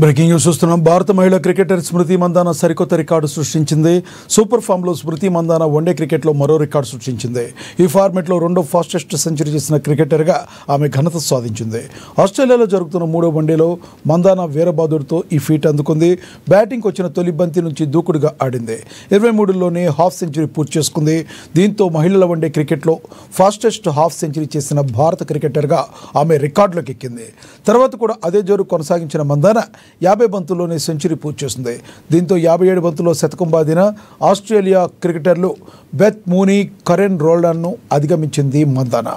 Breaking news చూస్తున్నాం. భారత మహిళా క్రికెటర్ స్మృతి మందాన సరికొత్త రికార్డు సృష్టించింది. సూపర్ ఫామ్లో స్మృతి మందాన వన్డే క్రికెట్లో మరో రికార్డు సృష్టించింది. ఈ ఫార్మెట్లో రెండో ఫాస్టెస్ట్ సెంచరీ చేసిన క్రికెటర్గా ఆమె ఘనత సాధించింది. ఆస్ట్రేలియాలో జరుగుతున్న మూడో వన్డేలో మందాన వీరబహదూర్తో ఈ ఫీట్ అందుకుంది. బ్యాటింగ్కి వచ్చిన తొలి బంతి నుంచి దూకుడుగా ఆడింది. 23లోనే హాఫ్ సెంచరీ పూర్తి చేసుకుంది. దీంతో మహిళల వన్డే క్రికెట్లో ఫాస్టెస్ట్ హాఫ్ సెంచరీ చేసిన భారత క్రికెటర్గా ఆమె రికార్డులోకి ఎక్కింది. తర్వాత కూడా అదే జోరు కొనసాగించిన మందాన 50 బంతుల్లోనే సెంచరీ పూర్తి చేసింది. దీంతో 57 బంతుల్లో శతకం బాదిన ఆస్ట్రేలియా క్రికెటర్లు బెత్ మూనీ, కరెన్ రోల్డన్ను అధిగమించింది మందాన.